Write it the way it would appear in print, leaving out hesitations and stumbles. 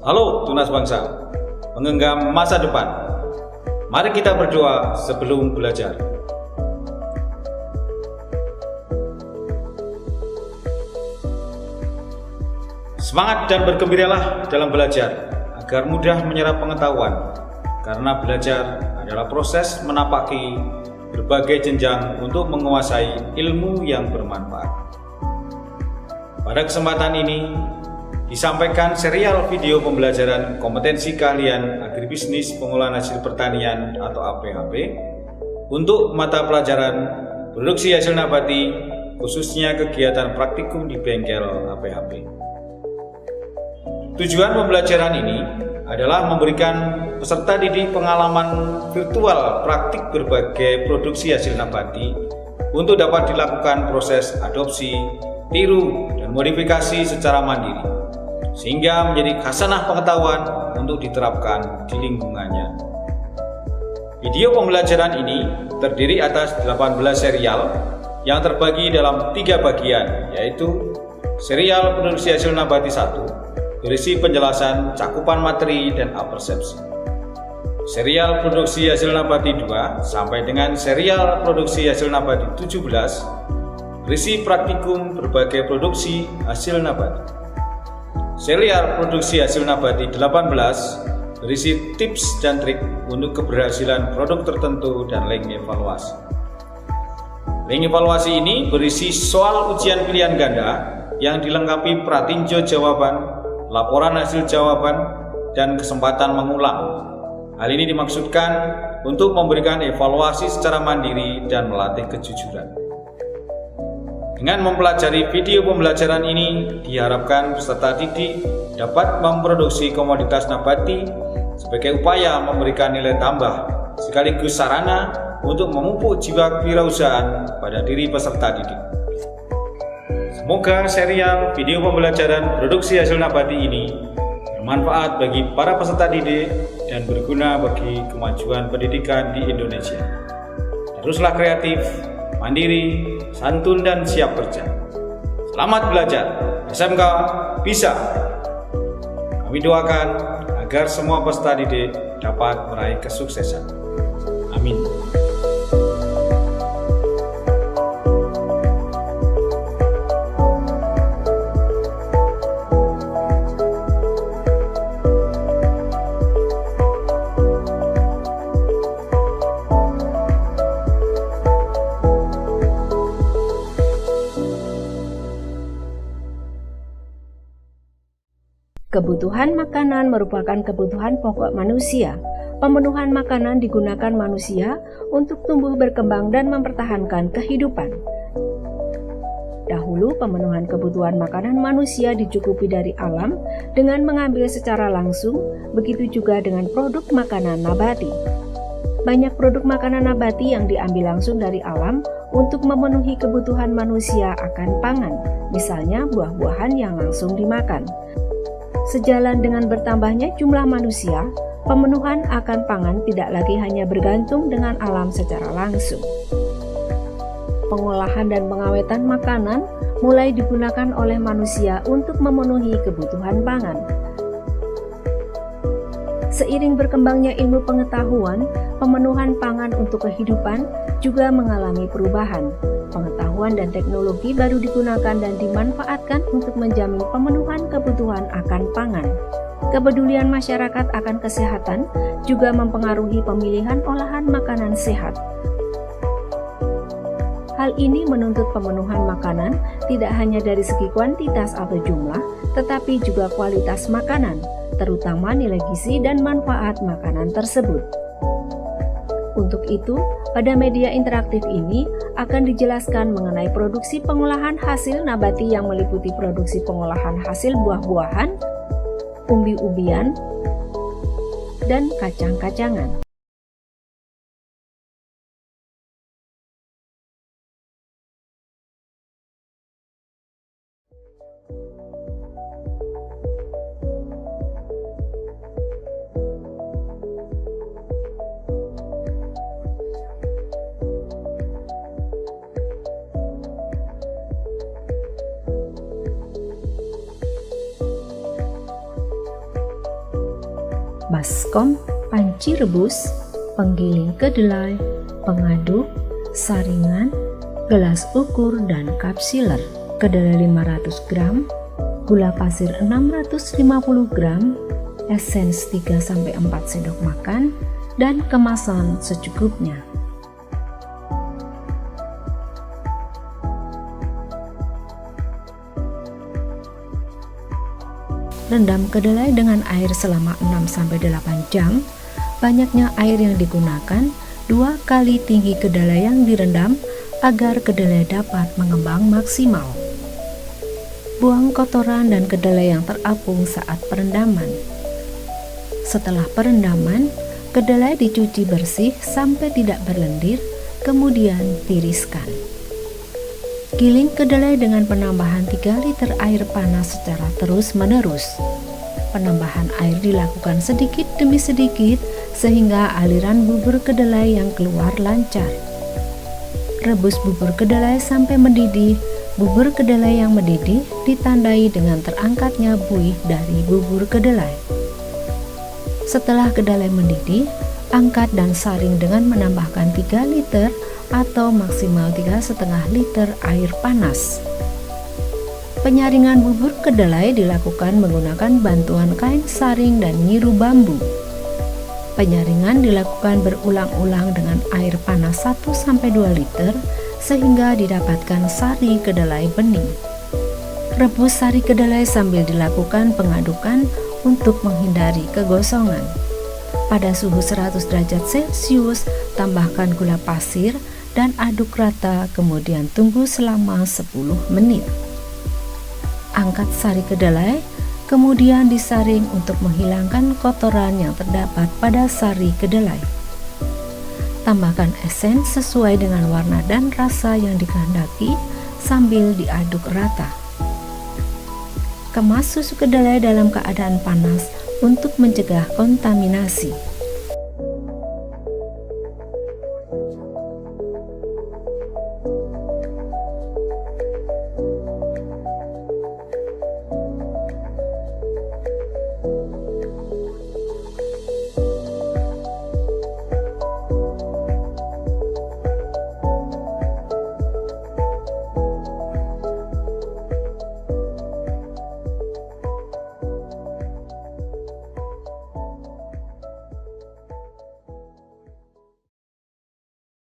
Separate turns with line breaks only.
Halo tunas bangsa, menggenggam masa depan. Mari kita berdoa sebelum belajar. Semangat dan bergembiralah dalam belajar, agar mudah menyerap pengetahuan, karena belajar adalah proses menapaki berbagai jenjang untuk menguasai ilmu yang bermanfaat. Pada kesempatan ini, disampaikan serial video pembelajaran kompetensi keahlian agribisnis pengolahan hasil pertanian atau APHP untuk mata pelajaran produksi hasil nabati, khususnya kegiatan praktikum di bengkel APHP. Tujuan pembelajaran ini adalah memberikan peserta didik pengalaman virtual praktik berbagai produksi hasil nabati untuk dapat dilakukan proses adopsi, tiru, dan modifikasi secara mandiri, sehingga menjadi khasanah pengetahuan untuk diterapkan di lingkungannya. Video pembelajaran ini terdiri atas 18 serial yang terbagi dalam 3 bagian, yaitu serial produksi hasil nabati 1, berisi penjelasan cakupan materi dan apersepsi. Serial produksi hasil nabati 2 sampai dengan serial produksi hasil nabati 17, berisi praktikum berbagai produksi hasil nabati. Serial produksi hasil nabati 18 berisi tips dan trik untuk keberhasilan produk tertentu dan link evaluasi. Link evaluasi ini berisi soal ujian pilihan ganda yang dilengkapi pratinjo jawaban, laporan hasil jawaban, dan kesempatan mengulang. Hal ini dimaksudkan untuk memberikan evaluasi secara mandiri dan melatih kejujuran. Dengan mempelajari video pembelajaran ini, diharapkan peserta didik dapat memproduksi komoditas nabati sebagai upaya memberikan nilai tambah sekaligus sarana untuk memupuk jiwa kewirausahaan pada diri peserta didik. Semoga serial video pembelajaran produksi hasil nabati ini bermanfaat bagi para peserta didik dan berguna bagi kemajuan pendidikan di Indonesia. Teruslah kreatif, mandiri, santun, dan siap kerja. Selamat belajar, SMK bisa. Kami doakan agar semua peserta didik dapat meraih kesuksesan. Amin.
Kebutuhan makanan merupakan kebutuhan pokok manusia. Pemenuhan makanan digunakan manusia untuk tumbuh berkembang dan mempertahankan kehidupan. Dahulu, pemenuhan kebutuhan makanan manusia dicukupi dari alam dengan mengambil secara langsung, begitu juga dengan produk makanan nabati. Banyak produk makanan nabati yang diambil langsung dari alam untuk memenuhi kebutuhan manusia akan pangan, misalnya buah-buahan yang langsung dimakan. Sejalan dengan bertambahnya jumlah manusia, pemenuhan akan pangan tidak lagi hanya bergantung dengan alam secara langsung. Pengolahan dan pengawetan makanan mulai digunakan oleh manusia untuk memenuhi kebutuhan pangan. Seiring berkembangnya ilmu pengetahuan, pemenuhan pangan untuk kehidupan juga mengalami perubahan. Pengetahuan dan teknologi baru digunakan dan dimanfaatkan untuk menjamin pemenuhan kebutuhan akan pangan. Kepedulian masyarakat akan kesehatan juga mempengaruhi pemilihan olahan makanan sehat. Hal ini menuntut pemenuhan makanan tidak hanya dari segi kuantitas atau jumlah, tetapi juga kualitas makanan, terutama nilai gizi dan manfaat makanan tersebut. Untuk itu, pada media interaktif ini akan dijelaskan mengenai produksi pengolahan hasil nabati yang meliputi produksi pengolahan hasil buah-buahan, umbi-umbian, dan kacang-kacangan. baskom, panci rebus, penggiling kedelai, pengaduk, saringan, gelas ukur dan cup sealer, kedelai 500 gram, gula pasir 650 gram, esens 3-4 sendok makan, dan kemasan secukupnya. Rendam kedelai dengan air selama 6-8 jam. Banyaknya air yang digunakan 2 kali tinggi kedelai yang direndam agar kedelai dapat mengembang maksimal. Buang kotoran dan kedelai yang terapung saat perendaman. Setelah perendaman, kedelai dicuci bersih sampai tidak berlendir, kemudian tiriskan. Giling kedelai dengan penambahan 3 liter air panas secara terus-menerus. Penambahan air dilakukan sedikit demi sedikit sehingga aliran bubur kedelai yang keluar lancar. Rebus bubur kedelai sampai mendidih. Bubur kedelai yang mendidih ditandai dengan terangkatnya buih dari bubur kedelai. Setelah kedelai mendidih, angkat dan saring dengan menambahkan 3 liter atau maksimal 3,5 liter air panas. Penyaringan bubur kedelai dilakukan menggunakan bantuan kain saring dan nyiru bambu. Penyaringan dilakukan berulang-ulang dengan air panas 1-2 liter sehingga didapatkan sari kedelai bening. Rebus sari kedelai sambil dilakukan pengadukan untuk menghindari kegosongan. Pada suhu 100 derajat Celcius, tambahkan gula pasir dan aduk rata, kemudian tunggu selama 10 menit. Angkat sari kedelai, kemudian disaring untuk menghilangkan kotoran yang terdapat pada sari kedelai. Tambahkan esens sesuai dengan warna dan rasa yang dikehendaki sambil diaduk rata. Kemas susu kedelai dalam keadaan panas untuk mencegah kontaminasi.